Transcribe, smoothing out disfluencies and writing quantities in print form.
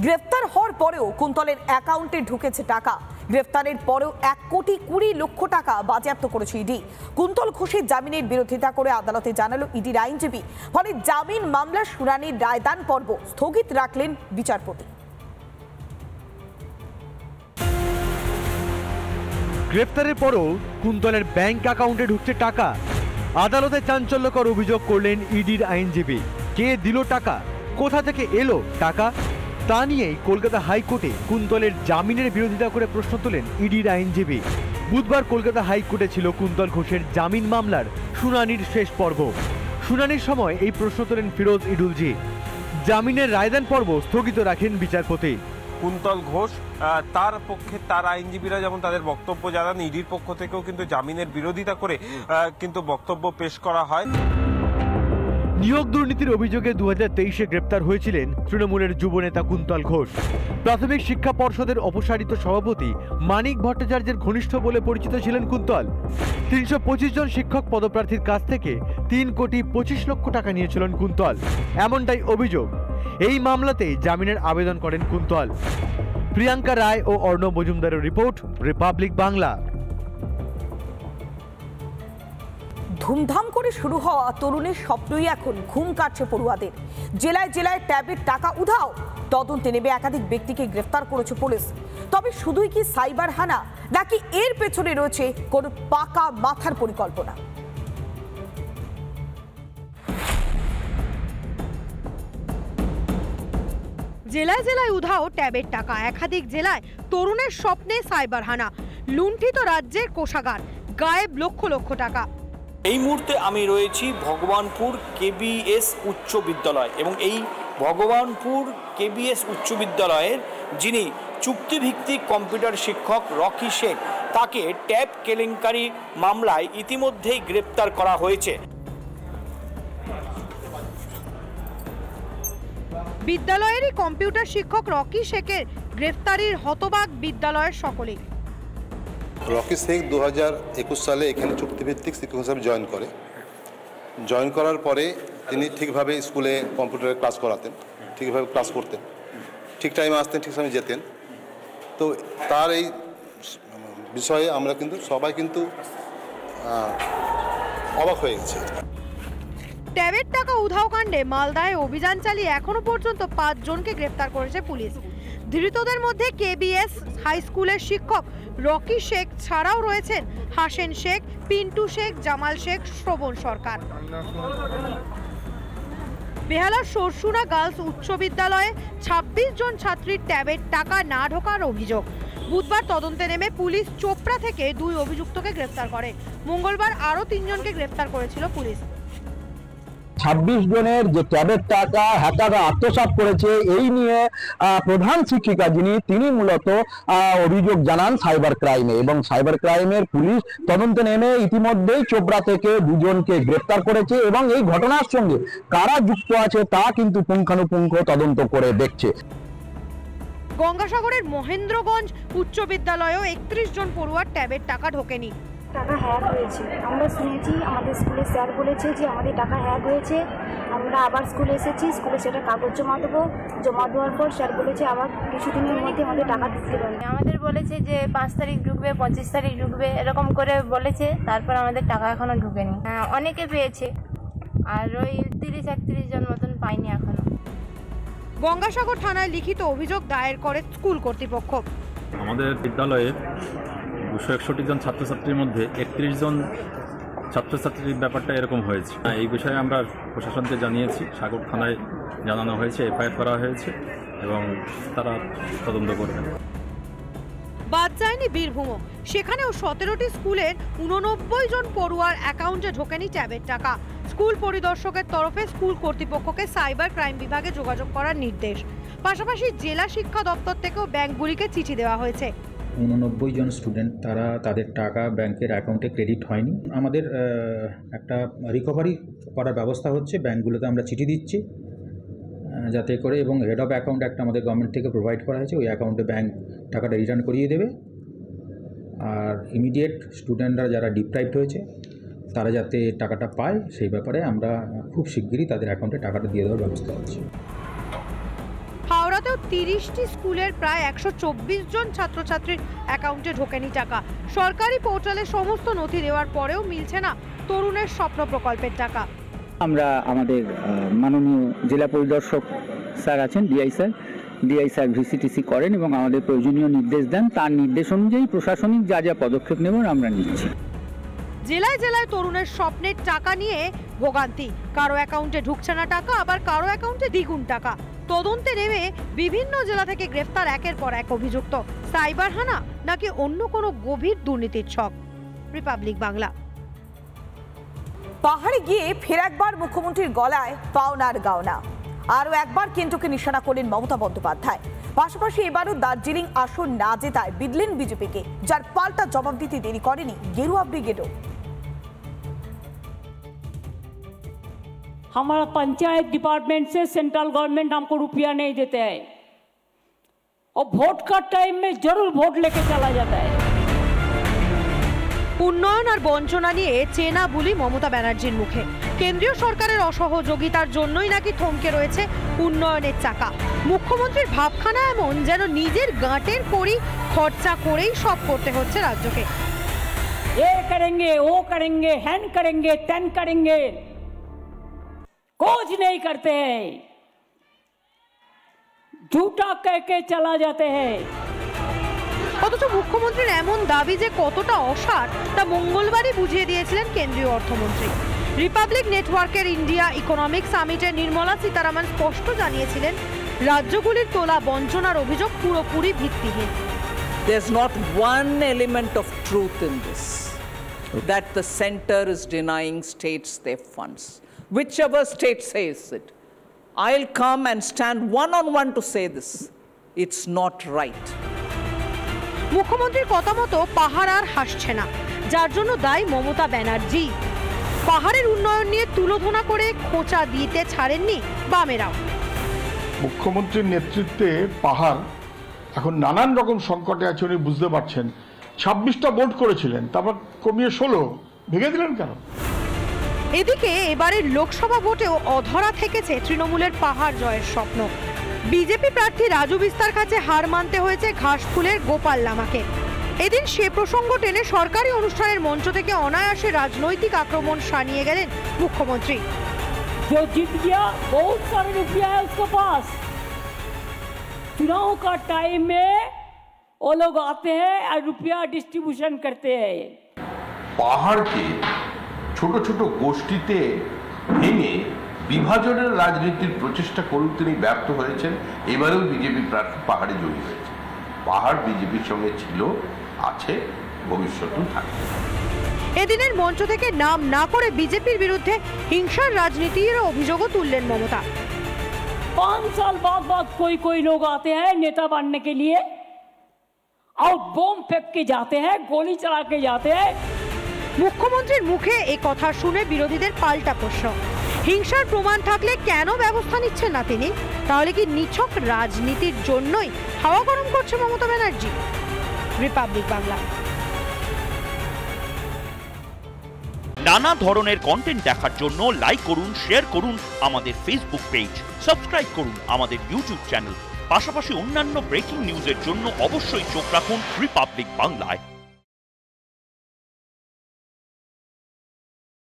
গ্রেফতার হওয়ার পরেও কুন্তলের অ্যাকাউন্টে ঢুকেছে টাকা। গ্রেফতারের পরেও 1,20,00,000 টাকা বাজেয়াপ্ত করেছে ইডি। কুন্তল ঘোষের জামিনের বিরোধিতা করে আদালতে জানালো ইডির আইনজীবী। ফলে জামিন মামলার শুনানির রায়দান পর্ব স্থগিত রাখলেন বিচারপতি। গ্রেফতারের পরও কুন্তলের ব্যাংক অ্যাকাউন্টে ঢুকছে টাকা। আদালতে চাঞ্চল্যকর অভিযোগ করলেন ইডির আইনজীবী। কে দিল টাকা, কোথা থেকে এলো টাকা, তা নিয়েই কলকাতা হাইকোর্টে কুন্তলের জামিনের বিরোধিতা করে প্রশ্ন তোলেন ইডির আইনজীবী। বুধবার কলকাতা হাইকোর্টে ছিল কুন্তল ঘোষের জামিন মামলার শুনানির শেষ পর্ব। শুনানির সময় এই প্রশ্ন তোলেন ফিরোজ ইডুলজি। জামিনের রায়দান পর্ব স্থগিত রাখেন বিচারপতি। কুন্তল ঘোষ তার পক্ষে তার আইনজীবীরা যেমন তাদের বক্তব্য জানান, ইডির পক্ষ থেকেও কিন্তু জামিনের বিরোধিতা করে কিন্তু বক্তব্য পেশ করা হয়। নিয়োগ দুর্নীতির অভিযোগে 2023-এ গ্রেপ্তার হয়েছিলেন তৃণমূলের যুবনেতা কুন্তল ঘোষ। প্রাথমিক শিক্ষা পর্ষদের অপসারিত সভাপতি মানিক ভট্টাচার্যের ঘনিষ্ঠ বলে পরিচিত ছিলেন কুন্তল। 325 জন শিক্ষক পদপ্রার্থীর কাছ থেকে 3,25,00,000 টাকা নিয়েছিলেন কুন্তল, এমনটাই অভিযোগ। এই মামলাতে জামিনের আবেদন করেন কুন্তল। প্রিয়াঙ্কা রায় ও অর্ণব মজুমদারের রিপোর্ট, রিপাবলিক বাংলা। ধুমধাম করে শুরু হওয়া তরুণের স্বপ্নই এখন ঘুম কাটছে পড়ুয়াদের। জেলায় জেলায় ট্যাবের টাকা উধাও। তদন্তে নেমে একাধিক ব্যক্তিকে গ্রেফতার করেছে পুলিশ। তবে শুধুই কি সাইবার হানা, নাকি এর পেছনে রয়েছে কোনো পাকা মাথার পরিকল্পনা? জেলায় জেলায় উধাও ট্যাবের টাকা। একাধিক জেলায় তরুণের স্বপ্নে সাইবার হানা। লুণ্ঠিত রাজ্যের কোষাগার, গায়েব লক্ষ লক্ষ টাকা। এই মুহূর্তে আমি রয়েছি ভগবানপুর কেবিএস উচ্চ বিদ্যালয় এবং এই ভগবানপুর কেবিএস উচ্চ বিদ্যালয়ের যিনি চুক্তিভিত্তিক কম্পিউটার শিক্ষক রকি শেখ, তাকে ট্যাব কেলেঙ্কারি মামলায় ইতিমধ্যেই গ্রেপ্তার করা হয়েছে। বিদ্যালয়েরই কম্পিউটার শিক্ষক রকি শেখের গ্রেফতারির হতবাক বিদ্যালয়ের সকলেই। রকি শেখ 2021 সালে এখানে চুক্তিভিত্তিক শিক্ষক হিসাবে জয়েন করার পরে তিনি ঠিকভাবে স্কুলে কম্পিউটারে ক্লাস করাতেন, ঠিকভাবে ক্লাস করতেন, ঠিক টাইমে আসতেন, ঠিক সময় যেতেন। তো তার এই বিষয়ে আমরা কিন্তু সবাই কিন্তু অবাক হয়ে গেছে। ট্যাবের টাকা উধাও কাণ্ডে মালদায় অভিযান চালিয়ে এখনো পর্যন্ত 5 জনকে গ্রেফতার করেছে পুলিশ। ধৃতদের মধ্যে কেবিএস হাই স্কুলের শিক্ষক রকি শেখ ছাড়াও রয়েছেন হাসেন শেখ, পিন্টু শেখ, জামাল শেখ, শ্রবণ সরকার। বেহালার সরসুনা গার্লস উচ্চ বিদ্যালয়ে 26 জন ছাত্রীর ট্যাবের টাকা না ঢোকার অভিযোগ। বুধবার তদন্তে নেমে পুলিশ চোপড়া থেকে 2 অভিযুক্তকে গ্রেফতার করে। মঙ্গলবার আরও 3 জনকে গ্রেফতার করেছিল পুলিশ। 26 জনের যে ট্যাবের টাকা হ্যাকাররা আত্মসাৎ করেছে, এই নিয়ে প্রধান শিক্ষিকা তিনি মূলত অভিযোগ জানান সাইবার ক্রাইমে, এবং সাইবার ক্রাইমের পুলিশ তদন্তে নেমে ইতিমধ্যেই চোপড়া থেকে 2 জনকে গ্রেফতার করেছে এবং এই ঘটনার সঙ্গে কারা যুক্ত আছে তা কিন্তু পুঙ্খানুপুঙ্খ তদন্ত করে দেখছে। গঙ্গাসাগরের মহেন্দ্রগঞ্জ উচ্চ বিদ্যালয়েও 31 জন পড়ুয়ার ট্যাবের টাকা ঢোকেনি। টাকা হ্যাক হয়েছে, আমরা শুনেছি, আমাদের স্কুলে স্যার বলেছে যে আমাদের টাকা হ্যাক হয়েছে। আমরা আবার স্কুলে এসেছি, স্কুলে সেটা কাগজ জমা দেবো। জমা দেওয়ার পর স্যার বলেছে আবার কিছুদিনের মধ্যে আমাদের টাকা ঢুকতে পারবে। আমাদের বলেছে যে 5 তারিখ ঢুকবে, 25 তারিখ ঢুকবে, এরকম করে বলেছে। তারপর আমাদের টাকা এখনো ঢুকেনি। অনেকে পেয়েছে, আর ওই 30-31 জন মতন পাইনি এখনো। গঙ্গাসাগর থানায় লিখিত অভিযোগ দায়ের করে স্কুল কর্তৃপক্ষ। আমাদের বিদ্যালয়ে 261 জন ছাত্রছাত্রীর মধ্যে 31 জন ছাত্রছাত্রীর ব্যাপারটা এরকম হয়েছে। এই বিষয়ে আমরা প্রশাসনকে জানিয়েছি, সাগর থানায় জানানো হয়েছে, এফআইআর করা হয়েছে এবং তারা তদন্ত করবেন। বাদ যায়নি বীরভূমও, সেখানেও 17টি স্কুলের 89 জন পড়ুয়ার অ্যাকাউন্টে ঢোকেনি ট্যাবের টাকা। স্কুল পরিদর্শকের তরফে স্কুল কর্তৃপক্ষকে সাইবার ক্রাইম বিভাগে যোগাযোগ করার নির্দেশ। পাশাপাশি জেলা শিক্ষা দপ্তর থেকেও ব্যাংকগুলিকে চিঠি দেওয়া হয়েছে। 89 জন স্টুডেন্ট, তারা তাদের টাকা ব্যাংকের অ্যাকাউন্টে ক্রেডিট হয়নি। আমাদের একটা রিকভারি করার ব্যবস্থা হচ্ছে, ব্যাংকগুলোতে আমরা চিঠি দিচ্ছি যাতে করে, এবং হেড অফ অ্যাকাউন্ট একটা আমাদের গভর্নমেন্ট থেকে প্রোভাইড করা হয়েছে, ওই অ্যাকাউন্টে ব্যাংক টাকাটা রিটার্ন করিয়ে দেবে। আর ইমিডিয়েট স্টুডেন্টরা যারা ডিপ্রাইভড হয়েছে তারা যাতে টাকাটা পায় সেই ব্যাপারে আমরা খুব শিগগিরই তাদের অ্যাকাউন্টে টাকাটা দিয়ে দেওয়ার ব্যবস্থা আছে। হাওড়া সত্ত্বেও 30টি স্কুলের প্রায় 124 জন ছাত্রছাত্রীর অ্যাকাউন্টে ঢোকেনি টাকা। সরকারি পোর্টালে সমস্ত নথি দেওয়ার পরেও মিলছে না তরুণের স্বপ্ন প্রকল্পের টাকা। আমরা আমাদের মাননীয় জেলা পরিদর্শক স্যার আছেন, ডিআই স্যার ভিসিটিসি করেন এবং আমাদের প্রয়োজনীয় নির্দেশ দেন। তার নির্দেশ অনুযায়ী প্রশাসনিক যা যা পদক্ষেপ নেবার আমরা নিচ্ছি। জেলায় জেলায় তরুণের স্বপ্নের টাকা নিয়ে ভোগান্তি। কারো অ্যাকাউন্টে ঢুকছে না টাকা, আবার কারো অ্যাকাউন্টে দ্বিগুণ টাকা। তদন্তে নেমে বিভিন্ন জেলা থেকে গ্রেফতার একের পর এক অভিযুক্ত। সাইবার হানা নাকি অন্য কোনো গভীর দুর্নীতির ছক? রিপাবলিক বাংলা। পাহাড়ে গিয়ে ফের একবার মুখ্যমন্ত্রীর গলায় পাওনার গাওনা। আরও একবার কেন্দ্রকে নিশানা করেন মমতা বন্দ্যোপাধ্যায়। পাশাপাশি এবারও দার্জিলিং আসন না জেতায় বিদলেন বিজেপিকে, যার পাল্টা জবাব দিতে দেরি করেনি গেরুয়া ব্রিগেডও। हमारा पंचायत डिपार्टमेंट से सेंट्रल गवर्नमेंट हमको रुपया नहीं देते हैं और वोट का टाइम में जरूर वोट लेके चला जाता है। উন্নয়ন আর বঞ্চনা নিয়ে চেনা বুলি মমতা ব্যানার্জির মুখে। কেন্দ্রীয় সরকারের অসহযোগিতার জন্যই নাকি থমকে রয়েছে উন্নয়নের চাকা। মুখ্যমন্ত্রীর ভাবখানা এমন যেন নিজের গাঁটের কড়ি খরচা করেই সব করতে হচ্ছে রাজ্যকে। ये करेंगे, वो करेंगे, हैन करेंगे, तन करेंगे, कुछ नहीं करते हैं, झूठा कह के चला जाते हैं। অথচ মুখ্যমন্ত্রীর এমন দাবি যে কতটা অসার তা মঙ্গলবারই বুঝিয়ে দিয়েছিলেন কেন্দ্রীয় অর্থমন্ত্রী। রিপাবলিক নেটওয়ার্কের ইন্ডিয়া ইকোনমিক সামিটে নির্মলা সীতারামন স্পষ্ট জানিয়েছিলেন রাজ্যগুলির তোলা বঞ্চনার অভিযোগ পুরোপুরি ভিত্তিহীন। There's not one element of truth in this, that the center is denying states their funds. Whichever state says it, I'll come and stand one-on-one to say this. It's not right. মুখ্যমন্ত্রীর কথা মতো পাহাড় আর হাসছে না, যার জন্য দায়ী মমতা ব্যানার্জি। পাহাড়ের উন্নয়ন নিয়ে তুলোধনা করে খোঁচা দিতে ছাড়েননি বামেরাও। মুখ্যমন্ত্রীর নেতৃত্বে পাহাড় এখন নানান রকম সংকটে আছে, উনি বুঝতে পারছেন। 26টা ভোট করেছিলেন, তারপর কমিয়ে 16 ভেঙে দিলেন কেন? এদিকে এবারের লোকসভা ভোটেও অধরা থেকেছে তৃণমূলের পাহাড় জয়ের স্বপ্ন। বিজেপি প্রার্থী রাজু বিস্তার কাছে হার মানতে হয়েছে ঘাসফুলের গোপাল লামাকে। এদিন সে প্রসঙ্গ টেনে সরকারি অনুষ্ঠানের মঞ্চ থেকে অনায়াসে রাজনৈতিক আক্রমণ শানিয়ে গেলেন মুখ্যমন্ত্রী। जो जीत गया बहुत सारे रुपया है उसके पास, चुनाव का टाइम में वो लोग आते हैं और रुपया डिस्ट्रीब्यूशन करते हैं। পাহাড়কে ছোট ছোট গোষ্ঠীতে ভেঙে বিভাজনের রাজনীতির প্রচেষ্টা করুন তিনি ব্যর্থ হয়েছেন। এবারেও বিজেপি প্রার্থী পাহাড়ে জয়ী হয়েছে। পাহাড় বিজেপির সঙ্গে ছিল, আছে, ভবিষ্যতেও থাকবে। এদিনের মঞ্চ থেকে নাম না করে বিজেপির বিরুদ্ধে হিংসার রাজনীতির অভিযোগও তুললেন মমতা। 5 साल बाद कोई लोग आते हैं नेता बनने के लिए और बम फेंक के जाते हैं, गोली चला के जाते हैं। মুখ্যমন্ত্রীর মুখে এই কথা শুনে বিরোধীদের পাল্টা প্রশ্ন, হিংসার প্রমাণ থাকলে কেন ব্যবস্থা নিচ্ছেন না তিনি? তাহলে কি নিছক রাজনীতির জন্যই হাওয়া গরম করছে মমতা ব্যানার্জি? রিপাবলিক বাংলা। নানা ধরনের কন্টেন্ট দেখার জন্য লাইক করুন, শেয়ার করুন আমাদের ফেসবুক পেজ, সাবস্ক্রাইব করুন আমাদের ইউটিউব চ্যানেল। পাশাপাশি অন্যান্য ব্রেকিং নিউজের জন্য অবশ্যই চোখ রাখুন রিপাবলিক বাংলায়।